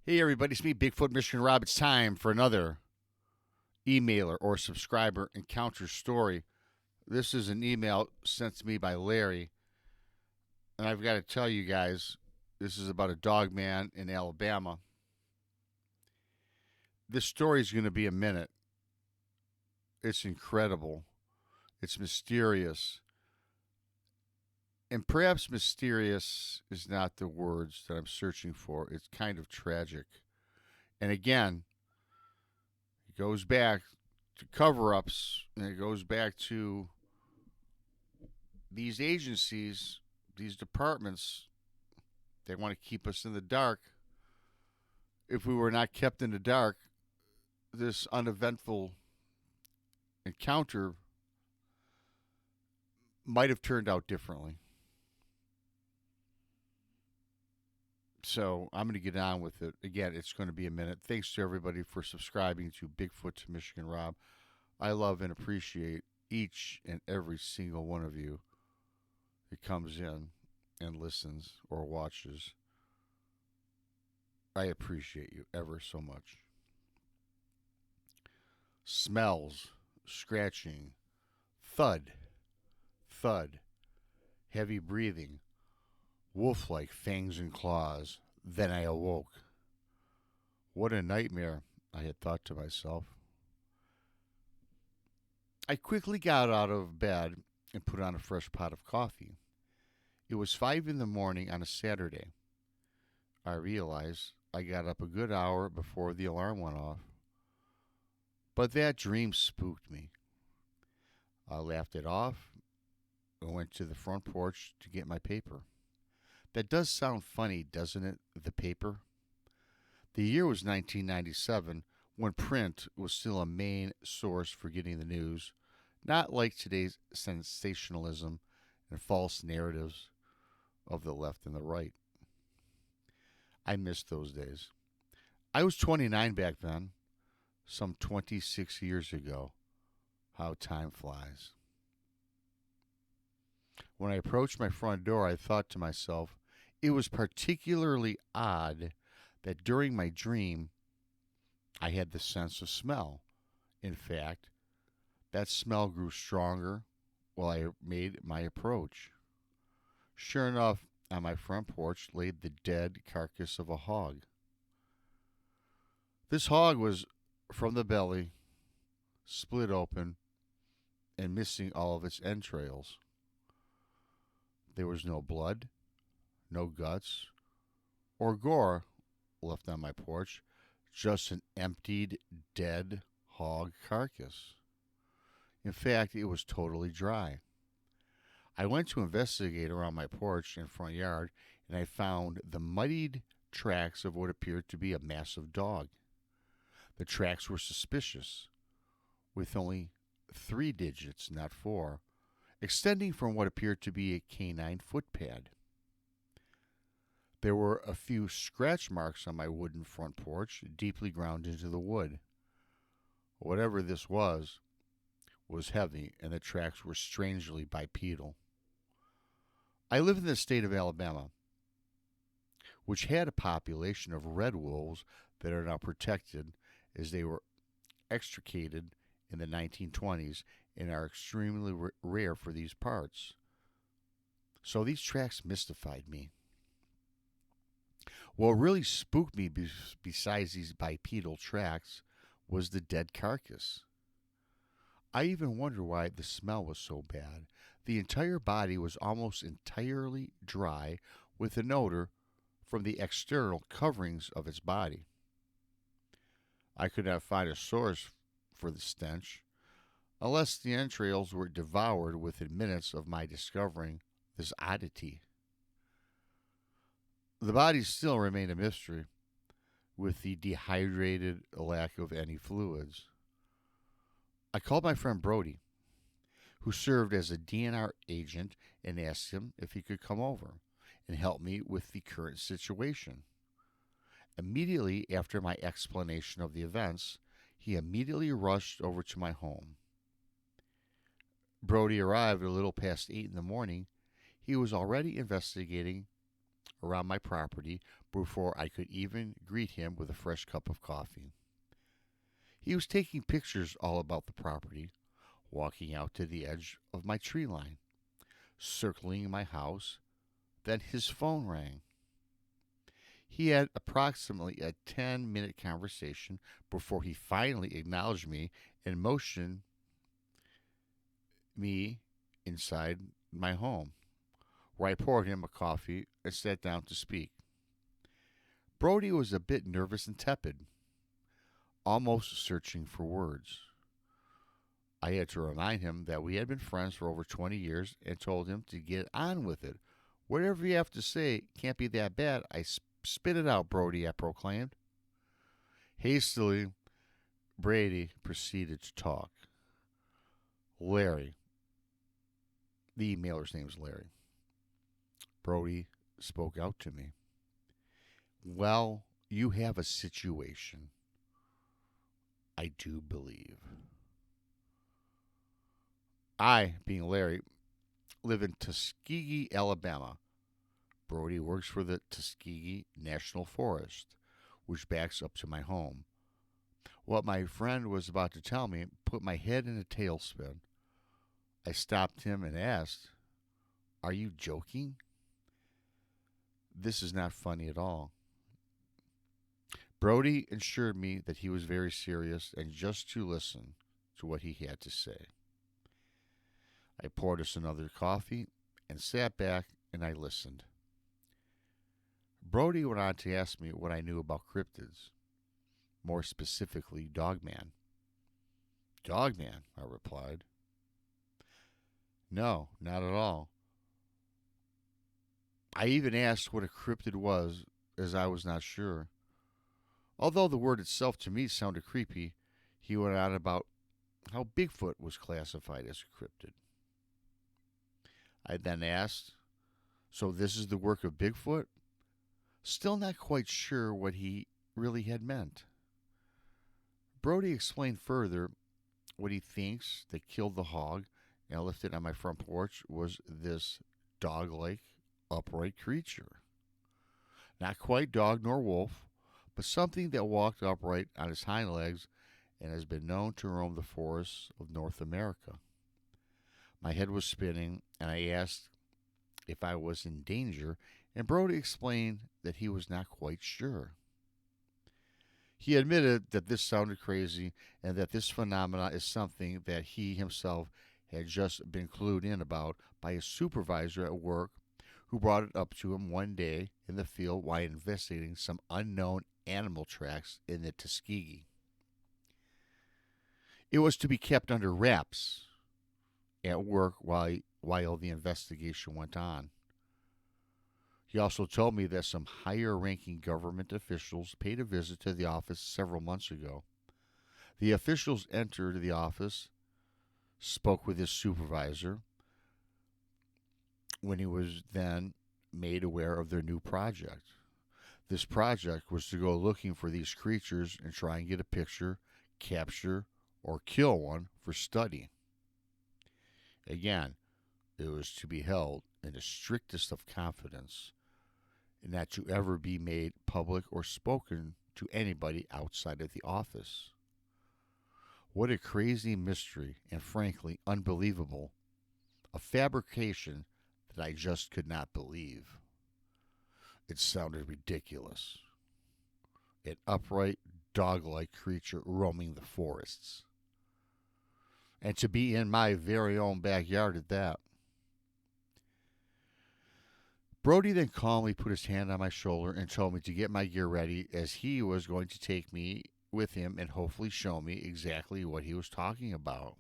Hey everybody, it's me, Bigfoot Michigan Rob. It's time for another emailer or subscriber encounter story. This is an email sent to me by Larry, and I've got to tell you guys, this is about a Dogman in Alabama. This story is going to be a minute. It's incredible. It's mysterious. And perhaps mysterious is not the words that I'm searching for. It's kind of tragic. And again, it goes back to cover ups, and it goes back to these agencies, these departments. They want to keep us in the dark. If we were not kept in the dark, this uneventful encounter might have turned out differently. So I'm going to get on with it. Again, it's going to be a minute. Thanks to everybody for subscribing to Bigfoot to Michigan Rob. I love and appreciate each and every single one of you that comes in and listens or watches. I appreciate you ever so much. Smells, scratching, thud, thud, heavy breathing, wolf-like fangs and claws. Then I awoke. What a nightmare, I had thought to myself. I quickly got out of bed and put on a fresh pot of coffee. It was 5 in the morning on a Saturday. I realized I got up a good hour before the alarm went off. But that dream spooked me. I laughed it off and went to the front porch to get my paper. That does sound funny, doesn't it? The paper. The year was 1997, when print was still a main source for getting the news, not like today's sensationalism and false narratives of the left and the right. I missed those days. I was 29 back then, some 26 years ago. How time flies. When I approached my front door, I thought to myself, it was particularly odd that during my dream, I had the sense of smell. In fact, that smell grew stronger while I made my approach. Sure enough, on my front porch lay the dead carcass of a hog. This hog was from the belly, split open, and missing all of its entrails. There was no blood, no guts, or gore left on my porch, just an emptied, dead hog carcass. In fact, it was totally dry. I went to investigate around my porch and front yard, and I found the muddied tracks of what appeared to be a massive dog. The tracks were suspicious, with only 3 digits, not 4, extending from what appeared to be a canine footpad. There were a few scratch marks on my wooden front porch, deeply ground into the wood. Whatever this was heavy, and the tracks were strangely bipedal. I live in the state of Alabama, which had a population of red wolves that are now protected as they were extricated in the 1920s and are extremely rare for these parts. So these tracks mystified me. What really spooked me besides these bipedal tracks was the dead carcass. I even wonder why the smell was so bad. The entire body was almost entirely dry, with an odor from the external coverings of its body. I could not find a source for the stench, unless the entrails were devoured within minutes of my discovering this oddity. The body still remained a mystery, with the dehydrated lack of any fluids. I called my friend Brody, who served as a DNR agent, and asked him if he could come over and help me with the current situation. Immediately after my explanation of the events, he immediately rushed over to my home. Brody arrived a little past 8 in the morning. He was already investigating around my property before I could even greet him with a fresh cup of coffee. He was taking pictures all about the property, walking out to the edge of my tree line, circling my house. Then his phone rang. He had approximately a 10-minute conversation before he finally acknowledged me and motioned me inside my home, where I poured him a coffee and sat down to speak. Brody was a bit nervous and tepid, almost searching for words. I had to remind him that we had been friends for over 20 years and told him to get on with it. Whatever you have to say can't be that bad. Spit it out, Brody, I proclaimed. Hastily, Brady proceeded to talk. Larry. The emailer's name is Larry. Brody spoke out to me. Well, you have a situation. I do believe. I, being Larry, live in Tuskegee, Alabama. Brody works for the Tuskegee National Forest, which backs up to my home. What my friend was about to tell me put my head in a tailspin. I stopped him and asked, "Are you joking? This is not funny at all." Brody assured me that he was very serious and just to listen to what he had to say. I poured us another coffee and sat back and I listened. Brody went on to ask me what I knew about cryptids, more specifically Dogman. Dogman, I replied. No, not at all. I even asked what a cryptid was, as I was not sure. Although the word itself to me sounded creepy, he went on about how Bigfoot was classified as a cryptid. I then asked, so this is the work of Bigfoot? Still not quite sure what he really had meant. Brody explained further what he thinks that killed the hog and left it on my front porch was this dog-like, upright creature. Not quite dog nor wolf, but something that walked upright on its hind legs and has been known to roam the forests of North America. My head was spinning, and I asked if I was in danger, and Brody explained that he was not quite sure. He admitted that this sounded crazy and that this phenomena is something that he himself had just been clued in about by a supervisor at work who brought it up to him one day in the field while investigating some unknown animal tracks in the Tuskegee. It was to be kept under wraps at work while the investigation went on. He also told me that some higher-ranking government officials paid a visit to the office several months ago. The officials entered the office, spoke with his supervisor, when he was then made aware of their new project. This project was to go looking for these creatures and try and get a picture, capture, or kill one for study. Again, it was to be held in the strictest of confidence, and not to ever be made public or spoken to anybody outside of the office. What a crazy mystery, and frankly unbelievable. A fabrication that I just could not believe. It sounded ridiculous. An upright, dog-like creature roaming the forests. And to be in my very own backyard at that. Brody then calmly put his hand on my shoulder and told me to get my gear ready, as he was going to take me with him and hopefully show me exactly what he was talking about.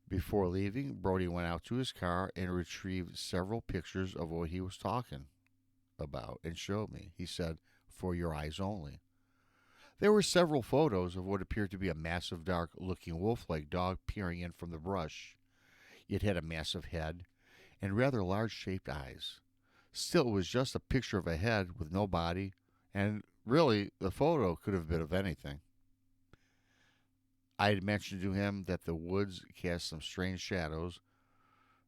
Before leaving, Brody went out to his car and retrieved several pictures of what he was talking about and showed me. He said, "For your eyes only." There were several photos of what appeared to be a massive, dark-looking wolf-like dog peering in from the brush. It had a massive head and rather large-shaped eyes. Still, it was just a picture of a head with no body, and really, the photo could have been of anything. I had mentioned to him that the woods cast some strange shadows,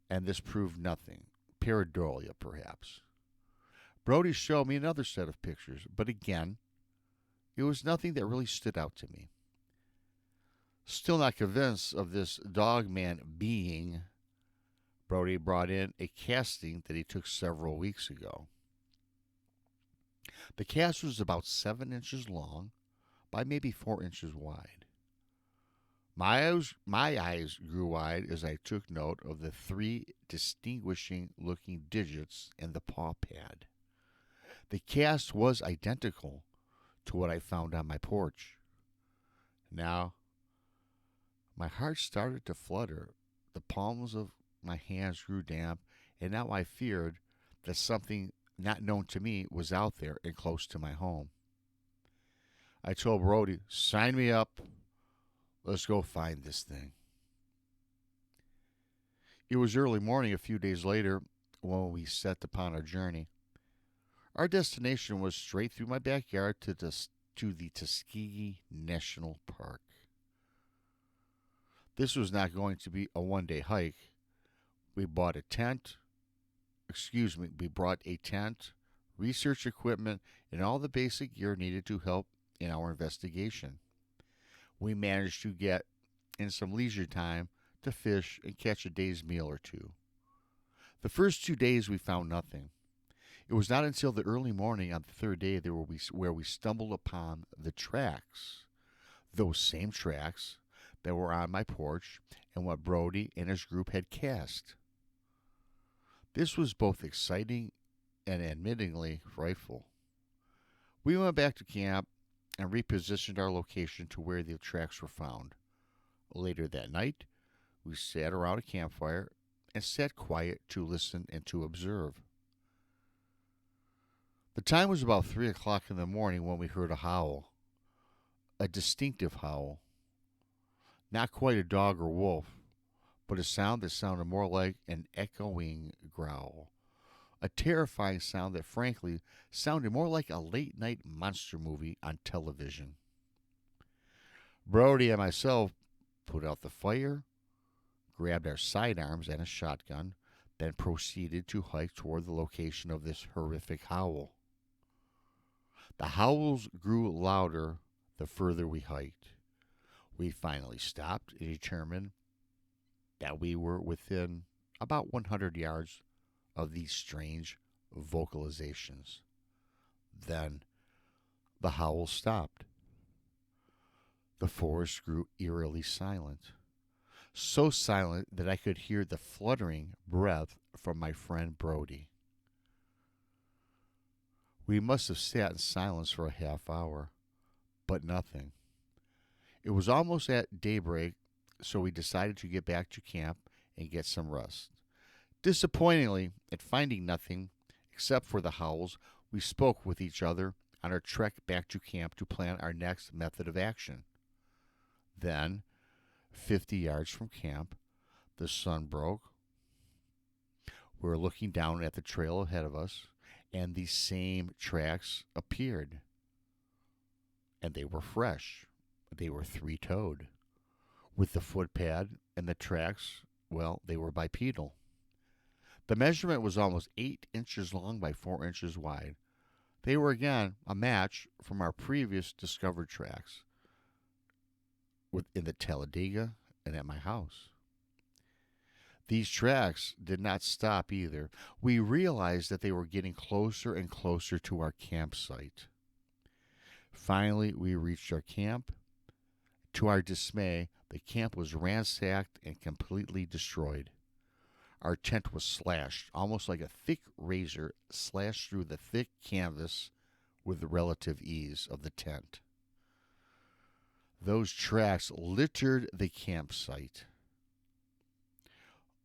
and this proved nothing. pareidolia, perhaps. Brody showed me another set of pictures, but again, it was nothing that really stood out to me. Still not convinced of this Dogman being, Brody brought in a casting that he took several weeks ago. The cast was about 7 inches long by maybe 4 inches wide. My eyes grew wide as I took note of the 3 distinguishing looking digits in the paw pad. The cast was identical to what I found on my porch. Now, my heart started to flutter. The palms of my hands grew damp, and now I feared that something not known to me was out there and close to my home. I told Brody, sign me up. Let's go find this thing. It was early morning a few days later when we set upon our journey. Our destination was straight through my backyard to the Tuskegee National Park. This was not going to be a one-day hike. We brought a tent, research equipment, and all the basic gear needed to help in our investigation. We managed to get in some leisure time to fish and catch a day's meal or two. The first 2 days we found nothing. It was not until the early morning on the third day where we stumbled upon the tracks. Those same tracks that were on my porch and what Brody and his group had cast. This was both exciting and admittingly frightful. We went back to camp and repositioned our location to where the tracks were found. Later that night, we sat around a campfire and sat quiet to listen and to observe. The time was about 3 o'clock in the morning when we heard a howl, a distinctive howl. Not quite a dog or wolf, but a sound that sounded more like an echoing growl. A terrifying sound that, frankly, sounded more like a late-night monster movie on television. Brody and myself put out the fire, grabbed our sidearms and a shotgun, then proceeded to hike toward the location of this horrific howl. The howls grew louder the further we hiked. We finally stopped and determined that we were within about 100 yards of these strange vocalizations. Then the howl stopped. The forest grew eerily silent, so silent that I could hear the fluttering breath from my friend Brody. We must have sat in silence for a half hour, but nothing. It was almost at daybreak, so we decided to get back to camp and get some rest. Disappointingly, at finding nothing except for the howls, we spoke with each other on our trek back to camp to plan our next method of action. Then, 50 yards from camp, the sun broke. We were looking down at the trail ahead of us, and these same tracks appeared. And they were fresh. They were 3-toed. With the footpad and the tracks, well, they were bipedal. The measurement was almost 8 inches long by 4 inches wide. They were again a match from our previous discovered tracks in the Talladega and at my house. These tracks did not stop either. We realized that they were getting closer and closer to our campsite. Finally, we reached our camp. To our dismay, the camp was ransacked and completely destroyed. Our tent was slashed, almost like a thick razor slashed through the thick canvas with the relative ease of the tent. Those tracks littered the campsite.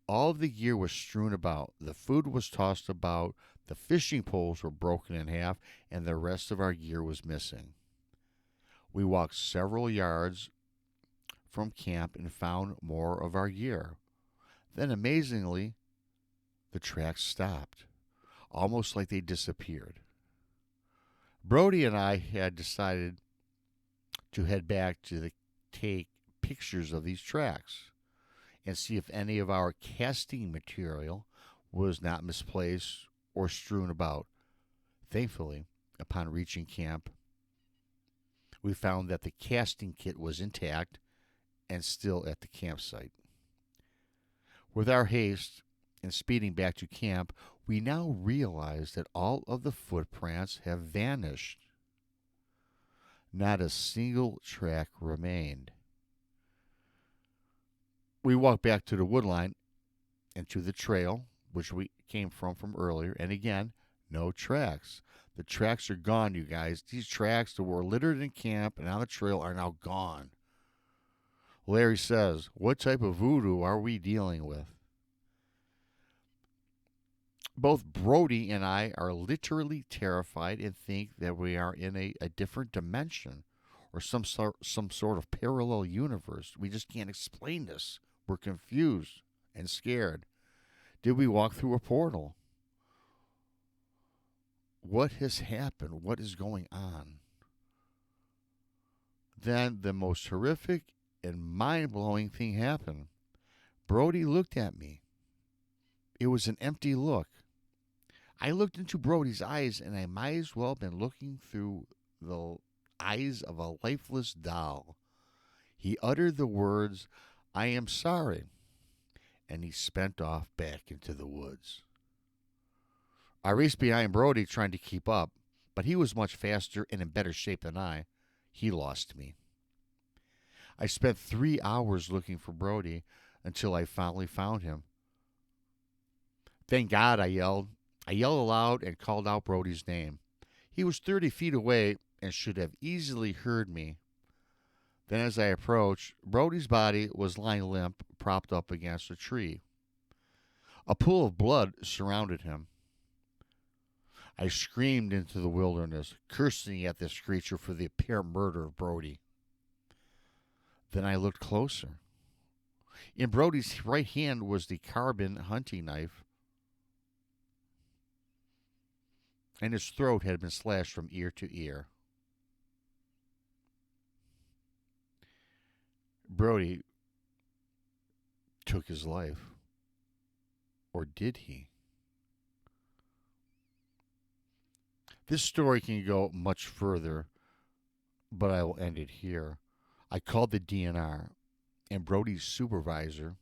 All of the gear was strewn about. The food was tossed about. The fishing poles were broken in half, and the rest of our gear was missing. We walked several yards from camp and found more of our gear. Then, amazingly, the tracks stopped, almost like they disappeared. Brody and I had decided to head back to take pictures of these tracks and see if any of our casting material was not misplaced or strewn about. Thankfully, upon reaching camp, we found that the casting kit was intact and still at the campsite. With our haste and speeding back to camp, we now realize that all of the footprints have vanished. Not a single track remained. We walked back to the woodline and to the trail, which we came from earlier, and again, no tracks. The tracks are gone, you guys. These tracks that were littered in camp and on the trail are now gone. Larry says, "What type of voodoo are we dealing with?" Both Brody and I are literally terrified and think that we are in a different dimension or some sort of parallel universe. We just can't explain this. We're confused and scared. Did we walk through a portal? What has happened? What is going on? Then the most horrific and mind-blowing thing happened. Brody looked at me. It was an empty look. I looked into Brody's eyes, and I might as well have been looking through the eyes of a lifeless doll. He uttered the words, "I am sorry," and he spent off back into the woods. I raced behind Brody trying to keep up, but he was much faster and in better shape than I. He lost me. I spent 3 hours looking for Brody until I finally found him. "Thank God," I yelled. I yelled aloud and called out Brody's name. He was 30 feet away and should have easily heard me. Then as I approached, Brody's body was lying limp, propped up against a tree. A pool of blood surrounded him. I screamed into the wilderness, cursing at this creature for the apparent murder of Brody. Then I looked closer. In Brody's right hand was the carbon hunting knife, and his throat had been slashed from ear to ear. Brody took his life. Or did he? This story can go much further, but I will end it here. I called the DNR and Brody's supervisor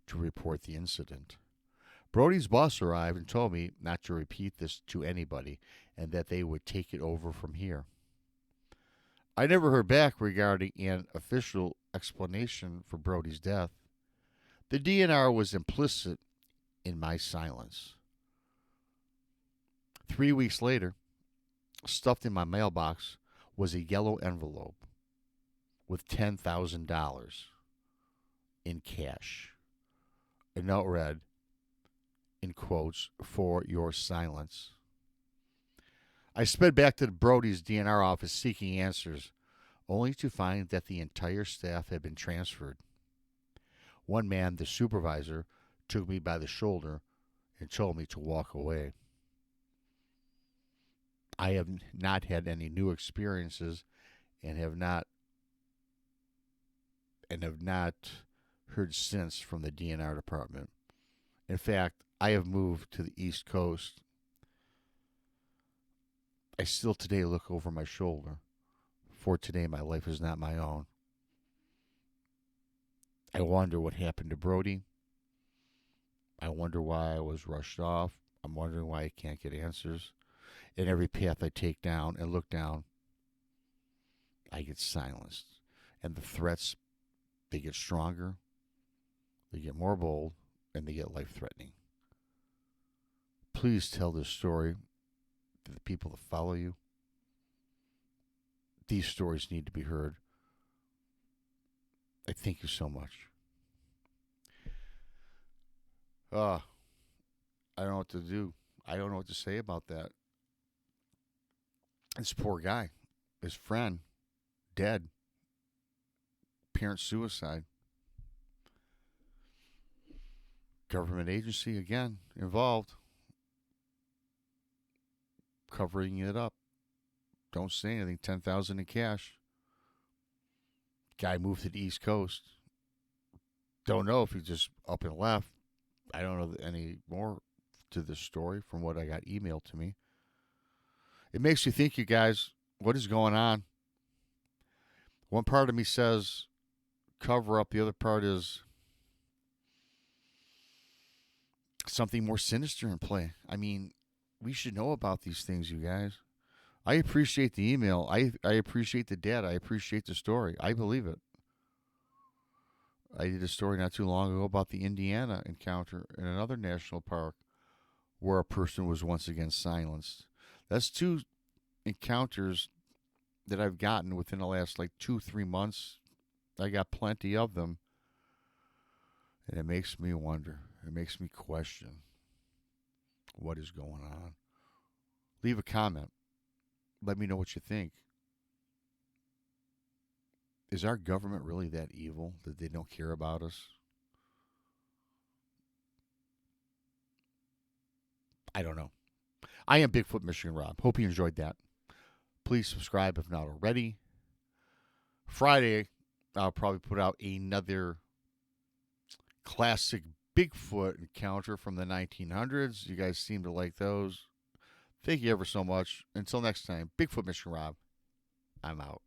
to report the incident. Brody's boss arrived and told me not to repeat this to anybody and that they would take it over from here. I never heard back regarding an official explanation for Brody's death. The DNR was implicit in my silence. 3 weeks later, stuffed in my mailbox was a yellow envelope with $10,000 in cash. A note read, in quotes, "For your silence." I sped back to Brody's DNR office seeking answers, only to find that the entire staff had been transferred. One man, the supervisor, took me by the shoulder and told me to walk away. I have not had any new experiences and have not heard since from the DNR department. In fact, I have moved to the East Coast. I still today look over my shoulder, for today my life is not my own. I wonder what happened to Brody. I wonder why I was rushed off. I'm wondering why I can't get answers. In every path I take down and look down, I get silenced. And the threats, they get stronger, they get more bold, and they get life-threatening. Please tell this story to the people that follow you. These stories need to be heard. I thank you so much. I don't know what to do. I don't know what to say about that. This poor guy, his friend, dead. Parent suicide. Government agency, again, involved. Covering it up. Don't say anything. $10,000 in cash. Guy moved to the East Coast. Don't know if he just up and left. I don't know any more to this story from what I got emailed to me. It makes you think, you guys, what is going on? One part of me says cover up. The other part is something more sinister in play. I mean, we should know about these things, you guys. I appreciate the email. I appreciate the data. I appreciate the story. I believe it. I did a story not too long ago about the Indiana encounter in another national park where a person was once again silenced. That's two encounters that I've gotten within the last 2-3 months. I got plenty of them. And it makes me wonder. It makes me question what is going on. Leave a comment. Let me know what you think. Is our government really that evil that they don't care about us? I don't know. I am Bigfoot Michigan Rob. Hope you enjoyed that. Please subscribe if not already. Friday, I'll probably put out another classic Bigfoot encounter from the 1900s. You guys seem to like those. Thank you ever so much. Until next time, Bigfoot Michigan Rob. I'm out.